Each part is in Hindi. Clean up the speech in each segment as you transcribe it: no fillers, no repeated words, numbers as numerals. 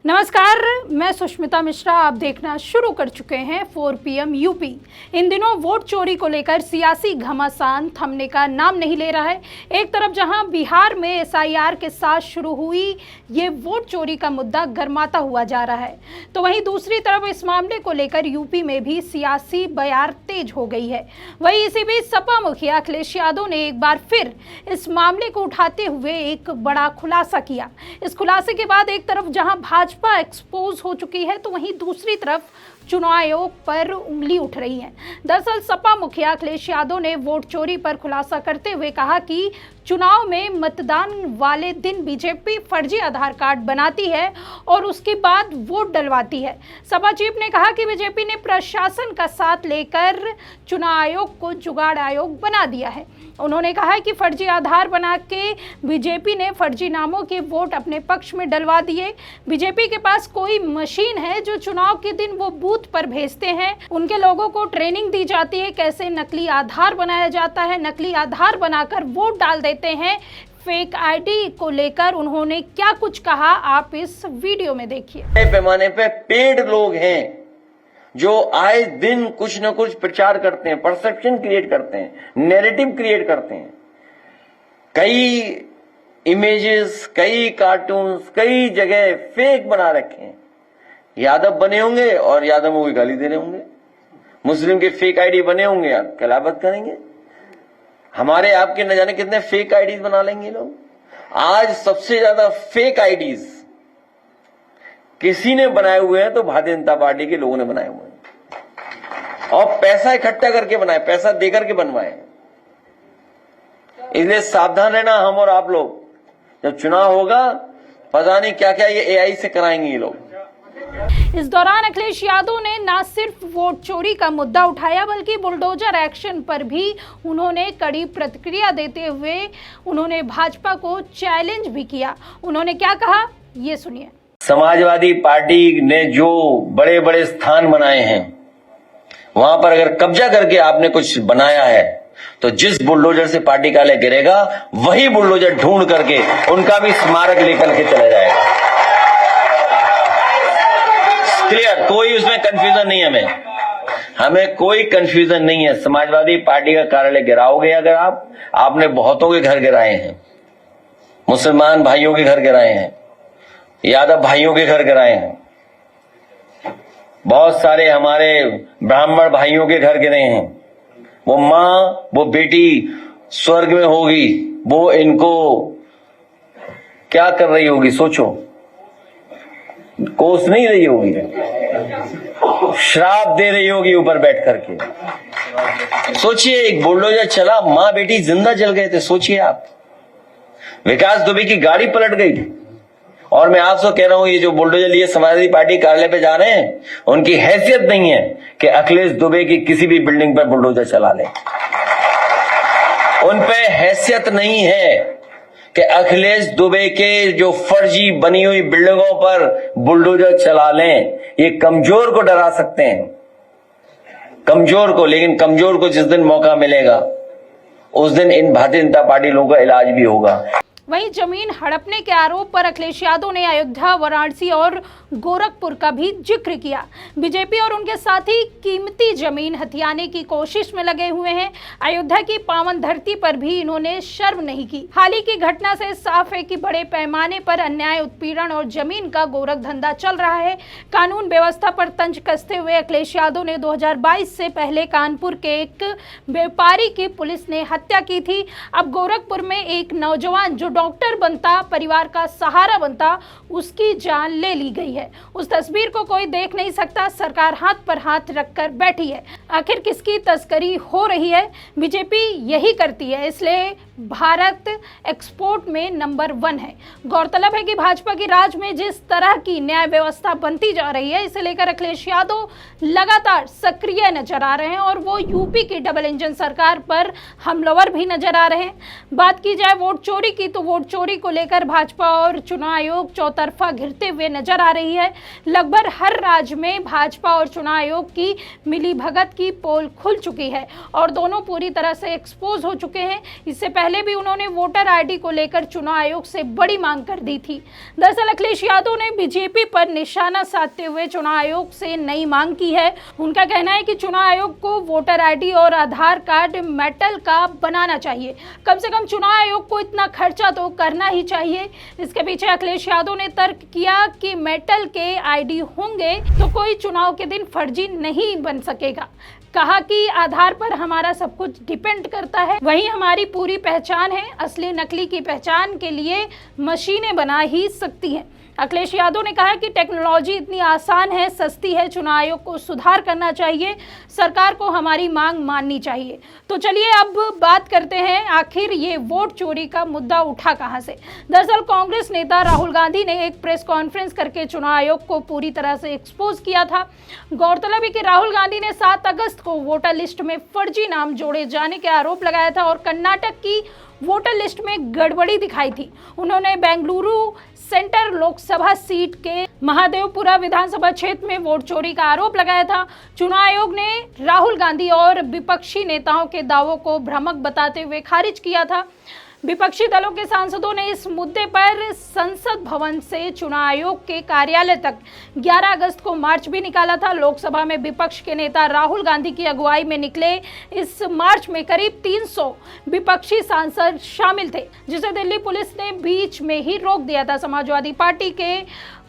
नमस्कार, मैं सुष्मिता मिश्रा। आप देखना शुरू कर चुके हैं 4 PM यूपी। इन दिनों वोट चोरी को लेकर सियासी घमासान थमने का नाम नहीं ले रहा है। एक तरफ जहां बिहार में SIR के साथ शुरू हुई ये वोट चोरी का मुद्दा गर्माता हुआ जा रहा है, तो वहीं दूसरी तरफ इस मामले को लेकर यूपी में भी सियासी बयार तेज हो गई है। वहीं इसी बीच सपा मुखिया अखिलेश यादव ने एक बार फिर इस मामले को उठाते हुए एक बड़ा खुलासा किया। इस खुलासे के बाद एक तरफ जहां भाजपा एक्सपोज हो चुकी है, तो वहीं दूसरी तरफ चुनाव आयोग पर उंगली उठ रही है। दरअसल सपा मुखिया अखिलेश यादव ने वोट चोरी पर खुलासा करते हुए कहा कि चुनाव में मतदान वाले दिन बीजेपी फर्जी आधार कार्ड बनाती है और उसके बाद वोट डलवाती है। सपा चीफ ने कहा कि बीजेपी ने प्रशासन का साथ लेकर चुनाव आयोग को जुगाड़ आयोग बना दिया है। उन्होंने कहा कि फर्जी आधार बना के बीजेपी ने फर्जी नामों के वोट अपने पक्ष में डलवा दिए। बीजेपी के पास कोई मशीन है जो चुनाव के दिन वो बूथ पर भेजते हैं। उनके लोगों को ट्रेनिंग दी जाती है कैसे नकली आधार बनाया जाता है। नकली आधार बनाकर वोट डाल देते हैं। फेक आईडी को लेकर उन्होंने क्या कुछ कहा, आप इस वीडियो में देखिए। पैमाने पे पेड लोग हैं जो आए दिन कुछ न कुछ प्रचार करते हैं, परसेप्शन क्रिएट करते हैं, नैरेटिव क्रिएट करते हैं। कई इमेजेस, कई कार्टून्स, कई जगह फेक बना रखे हैं। यादव बने होंगे और यादवों को गाली दे रहे होंगे। मुस्लिम के फेक आईडी बने होंगे, आप कलाबत करेंगे। हमारे आपके न जाने कितने फेक आईडीज बना लेंगे लोग। आज सबसे ज्यादा फेक आईडीज किसी ने बनाए हुए हैं तो भारतीय जनता पार्टी के लोगों ने बनाए हुए हैं, और पैसा इकट्ठा करके बनाए, पैसा देकर के बनवाए। इसलिए सावधान रहना हम और आप लोग। जब चुनाव होगा पता नहीं क्या क्या ये AI से कराएंगे ये लोग। इस दौरान अखिलेश यादव ने न सिर्फ वोट चोरी का मुद्दा उठाया बल्कि बुलडोजर एक्शन पर भी उन्होंने कड़ी प्रतिक्रिया देते हुए उन्होंने भाजपा को चैलेंज भी किया। उन्होंने क्या कहा, ये सुनिए। समाजवादी पार्टी ने जो बड़े बड़े स्थान बनाए हैं वहां पर अगर कब्जा करके आपने कुछ बनाया है तो जिस बुलडोजर से पार्टी कार्यालय गिरेगा वही बुलडोजर ढूंढ करके उनका भी स्मारक लेकर के चला जाएगा। क्लियर, कोई उसमें कंफ्यूजन नहीं है। हमें कोई कंफ्यूजन नहीं है। समाजवादी पार्टी का कार्यालय गिराओगे अगर आपने बहुतों के घर गिराए हैं, मुसलमान भाइयों के घर गिराए हैं, यादव भाइयों के घर गिराए हैं, बहुत सारे हमारे ब्राह्मण भाइयों के घर गिरे हैं। वो माँ, वो बेटी स्वर्ग में होगी, वो इनको क्या कर रही होगी सोचो। कोस नहीं रही होगी, श्राप दे रही होगी ऊपर बैठ करके। सोचिए, एक बुलडोजर चला, माँ बेटी जिंदा जल गए थे। सोचिए आप, विकास दुबे की गाड़ी पलट गई। और मैं आपसे कह रहा हूं, ये जो बुलडोजर लिए समाजवादी पार्टी कार्यालय पे जा रहे हैं, उनकी हैसियत नहीं है कि अखिलेश दुबे की किसी भी बिल्डिंग पर बुलडोजर चला लें। उन पे हैसियत नहीं है कि अखिलेश दुबे के जो फर्जी बनी हुई बिल्डिंगों पर बुलडोजर चला लें। ये कमजोर को डरा सकते हैं, कमजोर को, लेकिन कमजोर को जिस दिन मौका मिलेगा उस दिन इन भारतीय जनता पार्टी लोगों का इलाज भी होगा। वहीं जमीन हड़पने के आरोप पर अखिलेश यादव ने अयोध्या, वाराणसी और गोरखपुर का भी जिक्र किया। बीजेपी और उनके साथी कीमती जमीन हथियाने की कोशिश में लगे हुए हैं। अयोध्या की पावन धरती पर भी इन्होंने शर्म नहीं की। हाल ही की घटना से साफ है कि बड़े पैमाने पर अन्याय, उत्पीड़न और जमीन का गोरख धंधा चल रहा है। कानून व्यवस्था पर तंज कसते हुए अखिलेश यादव ने 2022 से पहले कानपुर के एक व्यापारी की पुलिस ने हत्या की थी। अब गोरखपुर में एक नौजवान जो डॉक्टर बनता, परिवार का सहारा बनता, उसकी जान ले ली गई है। उस तस्वीर को कोई देख नहीं सकता। सरकार हाथ पर हाथ रखकर बैठी है। आखिर किसकी तस्करी हो रही है? बीजेपी यही करती है, इसलिए भारत एक्सपोर्ट में नंबर 1 है। गौरतलब है कि भाजपा की राज में जिस तरह की न्याय व्यवस्था बनती जा रही है, इसे लेकर अखिलेश यादव लगातार सक्रिय नजर आ रहे हैं और वो यूपी की डबल इंजन सरकार पर हमलावर भी नजर आ रहे हैं। बात की जाए वोट चोरी की, तो वोट चोरी को लेकर भाजपा और चुनाव आयोग चौतरफा घिरते हुए नजर आ रही है। लगभग हर राज्य में भाजपा और चुनाव आयोग की मिलीभगत की पोल खुल चुकी है और दोनों पूरी तरह से एक्सपोज हो चुके हैं। इससे पहले पहले भी उन्होंने वोटर आईडी को लेकर चुनाव आयोग से बड़ी मांग कर दी थी। दरअसल अखिलेश यादव ने बीजेपी पर निशाना साधते हुए चुनाव आयोग से नई मांग की है। उनका कहना है कि चुनाव आयोग को वोटर आईडी और आधार कार्ड मेटल का बनाना चाहिए। कम से कम चुनाव आयोग को इतना खर्चा तो करना ही चाहिए। इसके पीछे अखिलेश यादव ने तर्क किया कि मेटल के आईडी होंगे तो कोई चुनाव के दिन फर्जी नहीं बन सकेगा। कहा कि आधार पर हमारा सब कुछ डिपेंड करता है, वही हमारी पूरी पहचान है। असली नकली की पहचान के लिए मशीनें बना ही सकती हैं। अखिलेश यादव ने कहा कि टेक्नोलॉजी इतनी आसान है, सस्ती है, चुनाव आयोग को सुधार करना चाहिए, सरकार को हमारी मांग माननी चाहिए। तो चलिए अब बात करते हैं आखिर ये वोट चोरी का मुद्दा उठा कहां से। दरअसल कांग्रेस नेता राहुल गांधी ने एक प्रेस कॉन्फ्रेंस करके चुनाव आयोग को पूरी तरह से एक्सपोज किया था। गौरतलब है कि राहुल गांधी ने 7 अगस्त को वोटर लिस्ट में फर्जी नाम जोड़े जाने के आरोप लगाया था और कर्नाटक की वोटर लिस्ट में गड़बड़ी दिखाई थी। उन्होंने बेंगलुरु सेंट्रल लोकसभा सीट के महादेवपुरा विधानसभा क्षेत्र में वोट चोरी का आरोप लगाया था। चुनाव आयोग ने राहुल गांधी और विपक्षी नेताओं के दावों को भ्रामक बताते हुए खारिज किया था। विपक्षी दलों के सांसदों ने इस मुद्दे पर संसद भवन से चुनाव आयोग के कार्यालय तक 11 अगस्त को मार्च भी निकाला था। लोकसभा में विपक्ष के नेता राहुल गांधी की अगुवाई में निकले इस मार्च में करीब 300 विपक्षी सांसद शामिल थे, जिसे दिल्ली पुलिस ने बीच में ही रोक दिया था। समाजवादी पार्टी के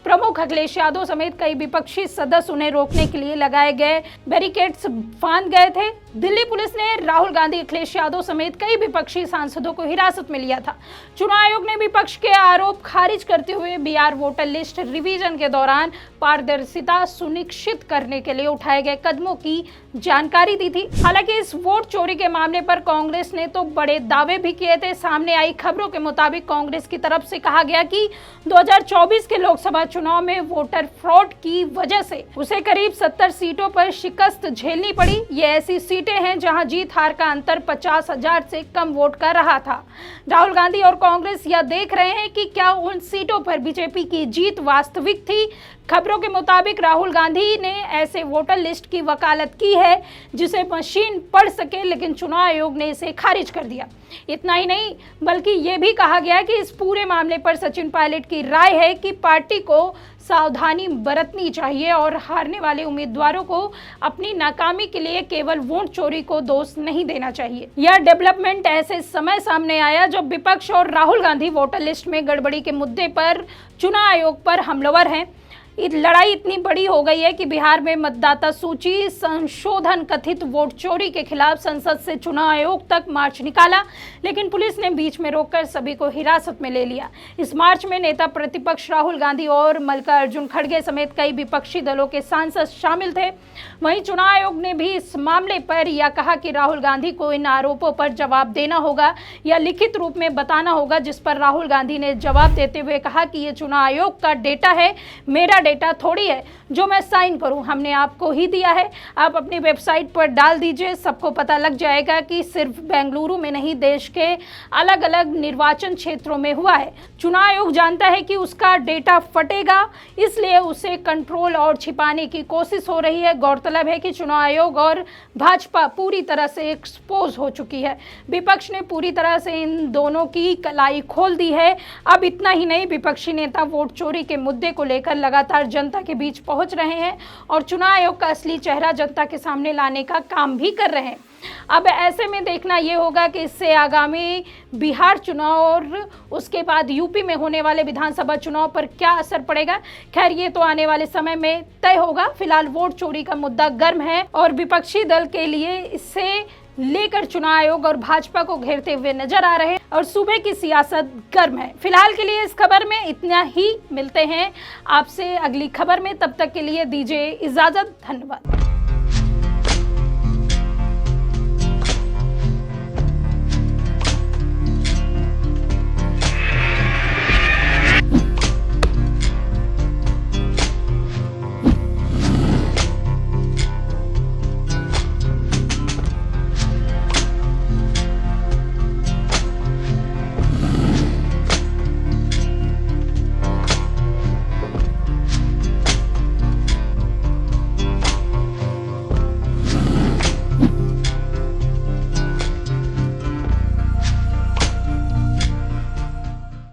प्रमुख अखिलेश यादव समेत कई विपक्षी सदस्य उन्हें रोकने के लिए लगाए गए बैरिकेड्स फांद गए थे। दिल्ली पुलिस ने राहुल गांधी, अखिलेश यादव समेत कई विपक्षी सांसदों को हिरासत में लिया था। चुनाव आयोग ने विपक्ष के आरोप खारिज करते हुए बिहार वोटर लिस्ट रिवीजन के दौरान पारदर्शिता सुनिश्चित करने के लिए उठाए गए कदमों की जानकारी दी थी। हालांकि इस वोट चोरी के मामले पर कांग्रेस ने तो बड़े दावे भी किए थे। सामने आई खबरों के मुताबिक कांग्रेस की तरफ से कहा गया कि 2024 के लोकसभा चुनाव में वोटर फ्रॉड की वजह से उसे करीब 70 सीटों पर शिकस्त झेलनी पड़ी। ये ऐसी सीटें हैं जहां जीत हार का अंतर 50,000 से कम वोट का रहा था। राहुल गांधी और कांग्रेस यह देख रहे हैं कि क्या उन सीटों पर बीजेपी की जीत वास्तविक थी। खबरों के मुताबिक राहुल गांधी ने ऐसे वोटर लिस्ट की वकालत की है जिसे मशीन पढ़ सके, लेकिन चुनाव आयोग ने इसे खारिज कर दिया। इतना ही नहीं, बल्कि ये भी कहा गया कि इस पूरे मामले पर सचिन पायलट की राय है कि पार्टी को सावधानी बरतनी चाहिए और हारने वाले उम्मीदवारों को अपनी नाकामी के लिए केवल वोट चोरी को दोष नहीं देना चाहिए। यह डेवलपमेंट ऐसे समय सामने आया जब विपक्ष और राहुल गांधी वोटर लिस्ट में गड़बड़ी के मुद्दे पर चुनाव आयोग पर हमलावर हैं। लड़ाई इतनी बड़ी हो गई है कि बिहार में मतदाता सूची संशोधन कथित वोट चोरी के खिलाफ संसद से चुनाव आयोग तक मार्च निकाला, लेकिन पुलिस ने बीच में रोककर सभी को हिरासत में ले लिया। इस मार्च में नेता प्रतिपक्ष राहुल गांधी और मल्लिकार्जुन खड़गे समेत कई विपक्षी दलों के सांसद शामिल थे। वहीं चुनाव आयोग ने भी इस मामले पर यह कहा कि राहुल गांधी को इन आरोपों पर जवाब देना होगा या लिखित रूप में बताना होगा, जिस पर राहुल गांधी ने जवाब देते हुए कहा कि ये चुनाव आयोग का डेटा है, मेरा डेटा थोड़ी है जो मैं साइन करूं, हमने आपको ही दिया है। आप अपनी वेबसाइट पर डाल दीजिए, सबको पता लग जाएगा कि सिर्फ बेंगलुरु में नहीं देश के अलग अलग निर्वाचन क्षेत्रों में हुआ है। चुनाव आयोग जानता है कि उसका डेटा फटेगा, इसलिए उसे कंट्रोल और छिपाने की कोशिश हो रही है। गौरतलब है कि चुनाव आयोग और भाजपा पूरी तरह से एक्सपोज हो चुकी है। विपक्ष ने पूरी तरह से इन दोनों की कलाई खोल दी है। अब इतना ही नहीं, विपक्षी नेता वोट चोरी के मुद्दे को लेकर लगातार जनता के बीच पहुंच रहे हैं और चुनाव आयोग का असली चेहरा जनता के सामने लाने का काम भी कर रहे हैं। अब ऐसे में देखना यह होगा कि इससे आगामी बिहार चुनाव और उसके बाद यूपी में होने वाले विधानसभा चुनाव पर क्या असर पड़ेगा। खैर, ये तो आने वाले समय में तय होगा। फिलहाल वोट चोरी का मुद्दा गर्म है और विपक्षी दल के लिए इससे लेकर चुनाव आयोग और भाजपा को घेरते हुए नजर आ रहे हैं और सूबे की सियासत गर्म है। फिलहाल के लिए इस खबर में इतना ही। मिलते हैं आपसे अगली खबर में, तब तक के लिए दीजिए इजाजत। धन्यवाद।